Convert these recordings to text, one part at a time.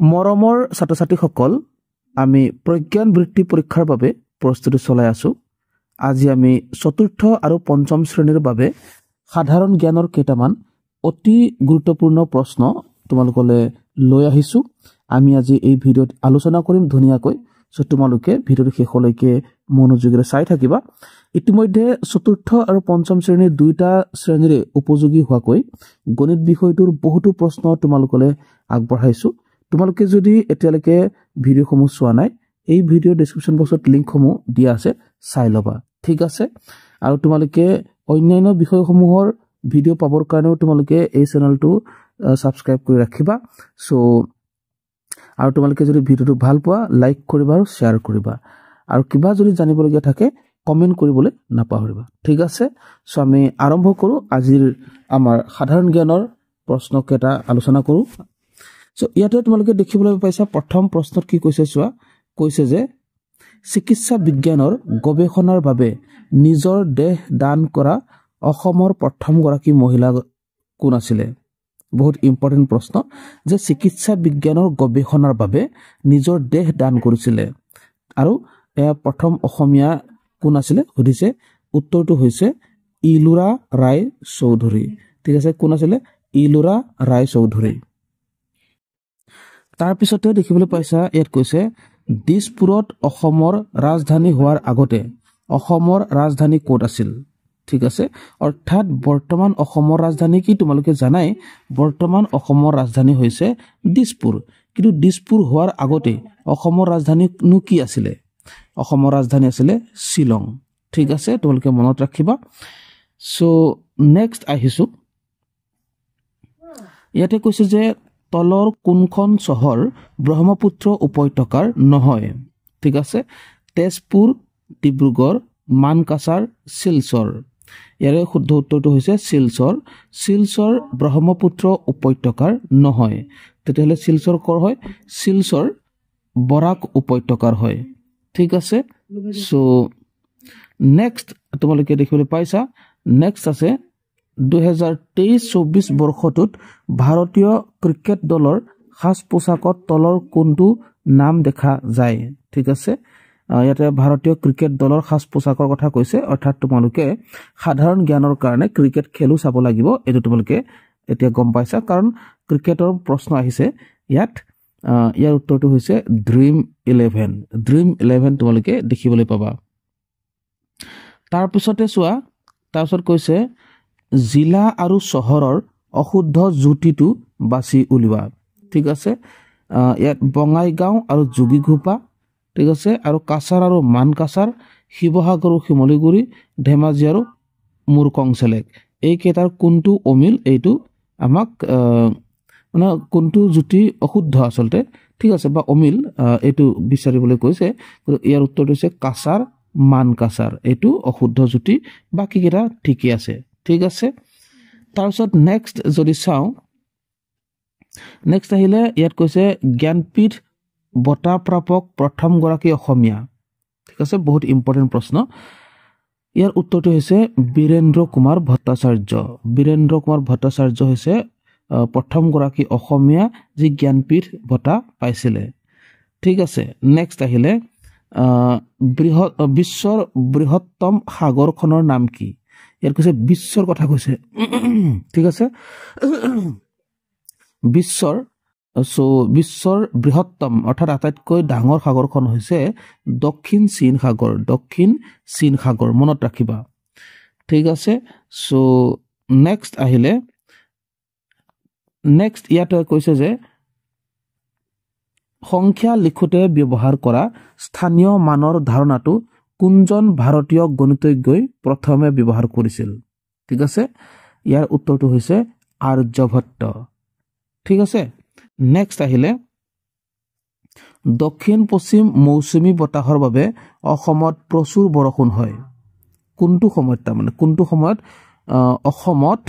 মৰমৰ ছাত্ৰ-ছাত্ৰীসকল, আমি প্ৰজ্ঞান বৃত্তি পৰীক্ষাৰ বাবে প্ৰস্তুতি চলাই আছো। আজি আমি চতুৰ্থ আৰু পঞ্চম শ্ৰেণীৰ বাবে সাধাৰণ জ্ঞানৰ কেইটামান অতি গুৰুত্বপূৰ্ণ প্ৰশ্ন তোমালোকলৈ লৈ আহিছো। আমি আজি এই ভিডিঅ'ত আলোচনা কৰিম ধুনীয়াকৈ, সো তোমালোকে ভিডিঅ'ৰ শেষলৈকে মনোযোগেৰে চাই থাকিবা। ইতিমধ্যে চতুৰ্থ আৰু পঞ্চম শ্ৰেণীৰ দুইটা শ্ৰেণীৰে উপযোগী হোৱাকৈ গণিত বিষয়টোৰ বহুতো প্ৰশ্ন তোমালোকলৈ আগবঢ়াইছো। তোমালোকে যদি এতিয়ালৈকে ভিডিঅ'সমূহ চোৱা নাই, এই ভিডিঅ'ৰ ডেছক্ৰিপশ্যন বক্সত লিংকসমূহ দিয়া আছে, চাই ল'বা, ঠিক আছে। আৰু তোমালোকে অন্যান্য বিষয়সমূহৰ ভিডিঅ' পাবৰ কাৰণেও তোমালোকে এই চেনেলটো ছাবস্ক্ৰাইব কৰি ৰাখিবা। সো আৰু তোমালোকে যদি ভিডিঅ'টো ভাল পোৱা, লাইক কৰিবা আৰু শ্বেয়াৰ কৰিবা। আৰু কিবা যদি জানিবলগীয়া থাকে কমেণ্ট কৰিবলৈ নাপাহৰিবা, ঠিক আছে। সো আমি আৰম্ভ কৰোঁ আজিৰ আমাৰ সাধাৰণ জ্ঞানৰ প্ৰশ্নকেইটা আলোচনা কৰোঁ। সো ইয়াতে তোমালোকে দেখিবলৈ পাইছা প্ৰথম প্ৰশ্নত কি কৈছে চোৱা, কৈছে যে চিকিৎসা বিজ্ঞানৰ গৱেষণাৰ বাবে নিজৰ দেহ দান কৰা অসমৰ প্ৰথমগৰাকী মহিলা কোন আছিলে? বহুত ইম্পৰ্টেণ্ট প্ৰশ্ন যে চিকিৎসা বিজ্ঞানৰ গৱেষণাৰ বাবে নিজৰ দেহ দান কৰিছিলে আৰু এয়া প্ৰথম অসমীয়া কোন আছিলে সুধিছে। উত্তৰটো হৈছে ইলোৰা ৰায় চৌধুৰী, ঠিক আছে। কোন আছিলে? ইলোৰা ৰায় চৌধুৰী। তাৰপিছতে দেখিবলৈ পাইছা ইয়াত কৈছে দিছপুৰত অসমৰ ৰাজধানী হোৱাৰ আগতে অসমৰ ৰাজধানী ক'ত আছিল? ঠিক আছে, অৰ্থাৎ বৰ্তমান অসমৰ ৰাজধানী কি তোমালোকে জানাই, বৰ্তমান অসমৰ ৰাজধানী হৈছে দিছপুৰ। কিন্তু দিছপুৰ হোৱাৰ আগতে অসমৰ ৰাজধানীনো কি আছিলে? অসমৰ ৰাজধানী আছিলে শ্বিলং, ঠিক আছে, তোমালোকে মনত ৰাখিবা। সো নেক্সট আহিছো, ইয়াতে কৈছে যে তলৰ কোনখন চহৰ ব্ৰহ্মপুত্ৰ উপত্যকাৰ নহয়? ঠিক আছে, তেজপুৰ, ডিব্ৰুগড়, মানকাছাৰ, শিলচৰ। ইয়াৰে শুদ্ধ উত্তৰটো হৈছে শিলচৰ। শিলচৰ ব্ৰহ্মপুত্ৰ উপত্যকাৰ নহয়। তেতিয়াহ'লে শিলচৰ ক'ৰ হয়? শিলচৰ বৰাক উপত্যকাৰ হয়, ঠিক আছে। সো নেক্সট তোমালোকে দেখিবলৈ পাইছা, নেক্সট আছে 2023-24 বৰ্ষটোত ভাৰতীয় ক্ৰিকেট দলৰ সাজ পোছাকত তলৰ কোনটো নাম দেখা যায়? ঠিক আছে, ইয়াতে ভাৰতীয় ক্ৰিকেট দলৰ সাজ পোছাকৰ কথা কৈছে, অৰ্থাৎ তোমালোকে সাধাৰণ জ্ঞানৰ কাৰণে ক্ৰিকেট খেলো চাব লাগিব, এইটো তোমালোকে এতিয়া গম পাইছা, কাৰণ ক্ৰিকেটৰ প্ৰশ্ন আহিছে ইয়াত। ইয়াৰ উত্তৰটো হৈছে ড্ৰিম 11। ড্ৰিম 11 তোমালোকে দেখিবলৈ পাবা। তাৰপিছতে চোৱা, তাৰপিছত কৈছে জিলা আৰু চহৰৰ অশুদ্ধ যুটিটো বাছি উলিওৱা। ঠিক আছে, ইয়াত বঙাইগাঁও আৰু যোগীঘোপা, ঠিক আছে, আৰু কাছাৰ আৰু মানকাছাৰ, শিৱসাগৰ আৰু শিমলুগুৰি, ধেমাজি আৰু মুৰকংচেলেক, এইকেইটাৰ কোনটো অমিল? এইটো আমাক মানে কোনটো যুটি অশুদ্ধ আচলতে, ঠিক আছে, বা অমিল, এইটো বিচাৰিবলৈ কৈছে। ইয়াৰ উত্তৰটো হৈছে কাছাৰ মানকাছাৰ, এইটো অশুদ্ধ যুটি, বাকীকেইটা ঠিকেই আছে, ঠিক আছে। তাৰপিছত নেক্সট যদি চাওঁ, নেক্সট আহিলে ইয়াত কৈছে জ্ঞানপীঠ বঁটা প্ৰাপক প্ৰথমগৰাকী অসমীয়া, ঠিক আছে, বহুত ইম্পৰ্টেণ্ট প্ৰশ্ন। ইয়াৰ উত্তৰটো হৈছে বীৰেন্দ্ৰ কুমাৰ ভট্টাচাৰ্য। বীৰেন্দ্ৰ কুমাৰ ভট্টাচাৰ্য হৈছে প্ৰথমগৰাকী অসমীয়া যি জ্ঞানপীঠ বঁটা পাইছিলে, ঠিক আছে। নেক্সট আহিলে বিশ্বৰ বৃহত্তম সাগৰখনৰ নাম কি? ইয়াত কৈছে বিশ্বৰ কথা কৈছে, ঠিক আছে। বিশ্বৰ বৃহত্তম অৰ্থাৎ আটাইতকৈ ডাঙৰ সাগৰখন হৈছে দক্ষিণ চীন সাগৰ। দক্ষিণ চীন সাগৰ মনত ৰাখিবা, ঠিক আছে। সো নেক্সট আহিলে, নেক্সট ইয়াতে কৈছে যে সংখ্যা লিখোতে ব্যৱহাৰ কৰা স্থানীয় মানৰ ধাৰণাটো কোনজন ভাৰতীয় গণিতজ্ঞই প্ৰথমে ব্যৱহাৰ কৰিছিল? ঠিক আছে, ইয়াৰ উত্তৰটো হৈছে আৰ্যভট্ট, ঠিক আছে। নেক্সট আহিলে দক্ষিণ পশ্চিম মৌচুমী বতাহৰ বাবে অসমত প্ৰচুৰ বৰষুণ হয়। কোনটো সময়ত, তাৰমানে কোনটো সময়ত অসমত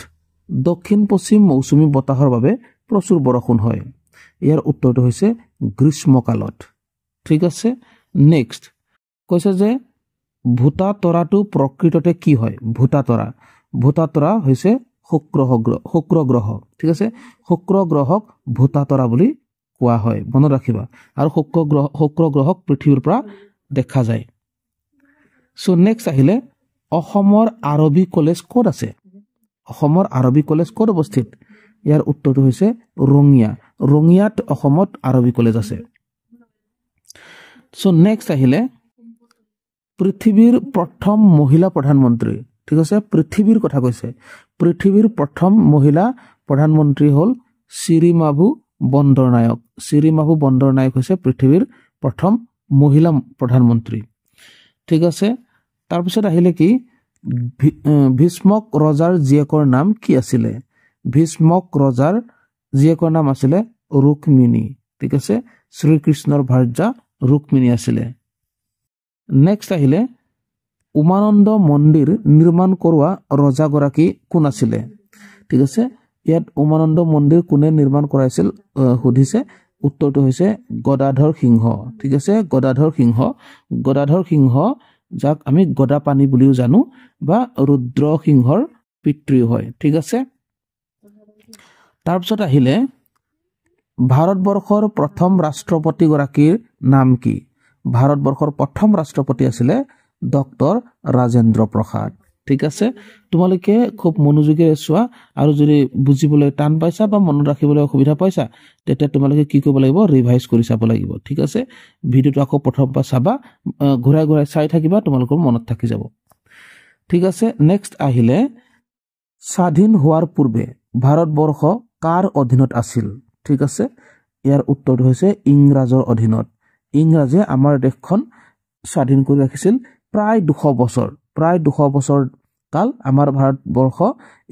দক্ষিণ পশ্চিম মৌচুমী বতাহৰ বাবে প্ৰচুৰ বৰষুণ হয়? ইয়াৰ উত্তৰটো হৈছে গ্ৰীষ্মকালত, ঠিক আছে। নেক্সট কৈছে যে ভূতা তৰাটো প্ৰকৃততে কি হয়? ভূতা তৰা হৈছে শুক্ৰ গ্ৰহ, ঠিক আছে। শুক্ৰ গ্ৰহক ভূতা তৰা বুলি কোৱা হয় মনত ৰাখিবা আৰু শুক্ৰ গ্ৰহক পৃথিৱীৰ পৰা দেখা যায় সো নেক্সট আহিলে অসমৰ আৰবী কলেজ ক'ত আছে অসমৰ আৰবী কলেজ ক'ত অৱস্থিত ইয়াৰ উত্তৰটো হৈছে ৰঙিয়াত অসমত আৰবী কলেজ আছে সো নেক্সট আহিলে পৃথিৱীৰ প্ৰথম মহিলা প্ৰধানমন্ত্ৰী ঠিক আছে পৃথিৱীৰ কথা কৈছে পৃথিৱীৰ প্ৰথম মহিলা প্ৰধানমন্ত্ৰী হ'ল শ্ৰীমাভু বন্দৰনায়ক হৈছে পৃথিৱীৰ প্ৰথম মহিলা প্ৰধানমন্ত্ৰী ঠিক আছে তাৰপিছত আহিলে কি ভীষ্মক ৰজাৰ জীয়েকৰ নাম কি আছিলে ভীষ্মক ৰজাৰ জীয়েকৰ নাম আছিলে ৰুক্মিণী ঠিক আছে শ্ৰীকৃষ্ণৰ ভাৰ্যা ৰুক্মিণী আছিলে নেক্সট আহিলে উমানন্দ মন্দিৰ নিৰ্মাণ কৰোৱা ৰজাগৰাকী কোন আছিলে ঠিক আছে ইয়াত উমানন্দ মন্দিৰ কোনে নিৰ্মাণ কৰাইছিল সুধিছে উত্তৰটো হৈছে গদাধৰ সিংহ ঠিক আছে গদাধৰ সিংহ যাক আমি গদাপাণি বুলিও জানো বা ৰুদ্ৰ সিংহৰ পিতৃ হয় ঠিক আছে তাৰপিছত আহিলে ভাৰতবৰ্ষৰ প্ৰথম ৰাষ্ট্ৰপতি গৰাকীৰ নাম কি ভাৰতবৰ্ষৰ প্ৰথম ৰাষ্ট্ৰপতি আছিলে ডক্টৰ ৰাজেন্দ্ৰ প্ৰসাদ ঠিক আছে তোমালোকে খুব মনোযোগেৰে চোৱা আৰু যদি বুজিবলৈ টান পাইছা বা মনত ৰাখিবলৈ অসুবিধা পাইছা তেতিয়া তোমালোকে কি কৰিব লাগিব ৰিভাইজ কৰি চাব লাগিব ঠিক আছে ভিডিওটো আকৌ প্ৰথমবাৰ চাবা ঘূৰাই চাই থাকিবা তোমালোকৰ মনত থাকি যাব ঠিক আছে নেক্সট আহিলে স্বাধীন হোৱাৰ পূৰ্বে ভাৰতবৰ্ষ কাৰ অধীনত আছিল ঠিক আছে ইয়াৰ উত্তৰটো হৈছে ইংৰাজৰ অধীনত ইংৰাজে আমাৰ দেশখন স্বাধীন কৰি ৰাখিছিল প্ৰায় 200 বছৰ কাল আমাৰ ভাৰতবৰ্ষ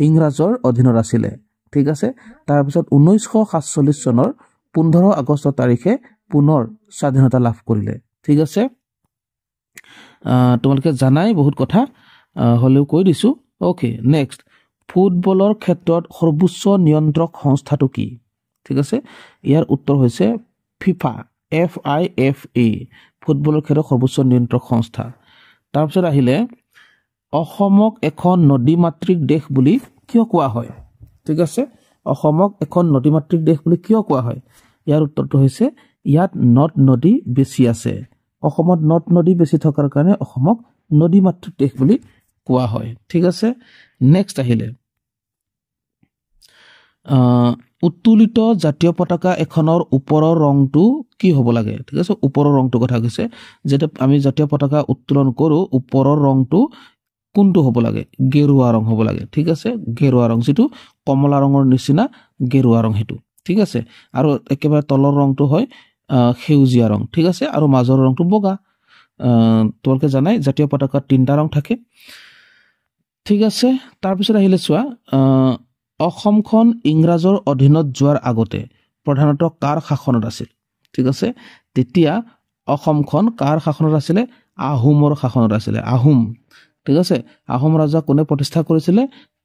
ইংৰাজৰ অধীনত আছিলে ঠিক আছে তাৰপিছত 1947 চনৰ 15 আগষ্ট তাৰিখে পুনৰ স্বাধীনতা লাভ কৰিলে ঠিক আছে তোমালোকে জানাই বহুত কথা হলেও কৈ দিছো ওকে নেক্সট ফুটবলৰ ক্ষেত্ৰত সৰ্বোচ্চ নিয়ন্ত্ৰক সংস্থাটো কি ঠিক আছে ইয়াৰ উত্তৰ হৈছে ফিফা FIFA ফুটবলৰ ক্ষেত্ৰত সৰ্বোচ্চ নিয়ন্ত্ৰক সংস্থা তাৰপিছত আহিলে অসমক এখন নদীমাতৃক দেশ বুলি কিয় কোৱা হয় ঠিক আছে অসমক এখন নদীমাতৃক দেশ বুলি কিয় কোৱা হয় ইয়াৰ উত্তৰটো হৈছে ইয়াত নদ নদী বেছি আছে অসমত নদ নদী বেছি থকাৰ কাৰণে অসমক নদীমাতৃক দেশ বুলি কোৱা হয় ঠিক আছে নেক্সট আহিলে উত্তোলিত জাতীয় পতাকা এখনৰ ওপৰৰ ৰংটো কি হ'ব লাগে ঠিক আছে ওপৰৰ ৰংটো কথা কৈছে যেটা আমি জাতীয় পতাকা উত্তোলন কৰো ওপৰৰ ৰংটো কোনটো হ'ব লাগে গেৰুৱা ৰং হ'ব লাগে ঠিক আছে গেৰুৱা ৰং যেটো কমলা ৰঙৰ নিচিনা গেৰুৱা ৰং হেতু ঠিক আছে আৰু একেবাৰে তলৰ ৰংটো হয় সেউজীয়া ৰং ঠিক আছে আৰু মাজৰ ৰংটো বগা তোমালোকে জানাই জাতীয় পতাকাৰ তিনটা ৰং থাকে ঠিক আছে তাৰ পিছত আহিলে চোৱা অসমখন ইংৰাজৰ অধীনত যোৱাৰ আগতে প্ৰধানতঃ কাৰ শাসনত আছিল ঠিক আছে তেতিয়া অসমখন কাৰ শাসনত আছিল আহোমৰ শাসনত আছিল আহোম ঠিক আছে আহোম ৰাজা কোনে প্ৰতিষ্ঠা কৰিছিল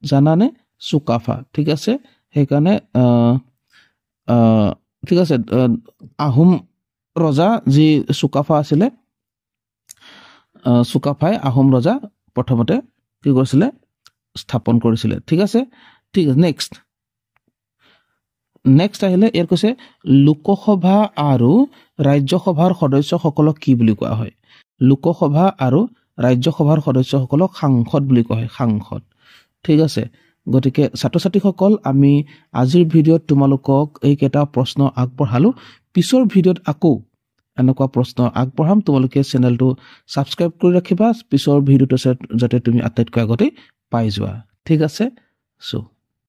জানানে চুকাফা ঠিক আছে হেকানে ঠিক আছে আহোম ৰজা যি চুকাফা আছিল চুকাফাই আহোম ৰজা প্ৰথমতে কি কৰিছিল স্থাপন কৰিছিল ঠিক আছে ঠিক আছে নেক্সট আহিলে ইয়াৰ কৈছে লোকসভা আৰু ৰাজ্যসভাৰ সদস্যসকলক কি বুলি কোৱা হয় লোকসভা আৰু ৰাজ্যসভাৰ সদস্যসকলক সাংসদ বুলি কোৱা হয় সাংসদ ঠিক আছে গতিকে ছাত্ৰ ছাত্ৰীসকল আমি আজিৰ ভিডিঅ'ত তোমালোকক এই কেইটা প্ৰশ্ন আগবঢ়ালো পিছৰ ভিডিঅ'ত আকৌ এনেকুৱা প্ৰশ্ন আগবঢ়াম তোমালোকে চেনেলটো সাবস্ক্ৰাইব কৰি ৰাখিবা পিছৰ ভিডিঅ'টো যাতে তুমি আটাইতকৈ আগতে পাই যোৱা ঠিক আছে সো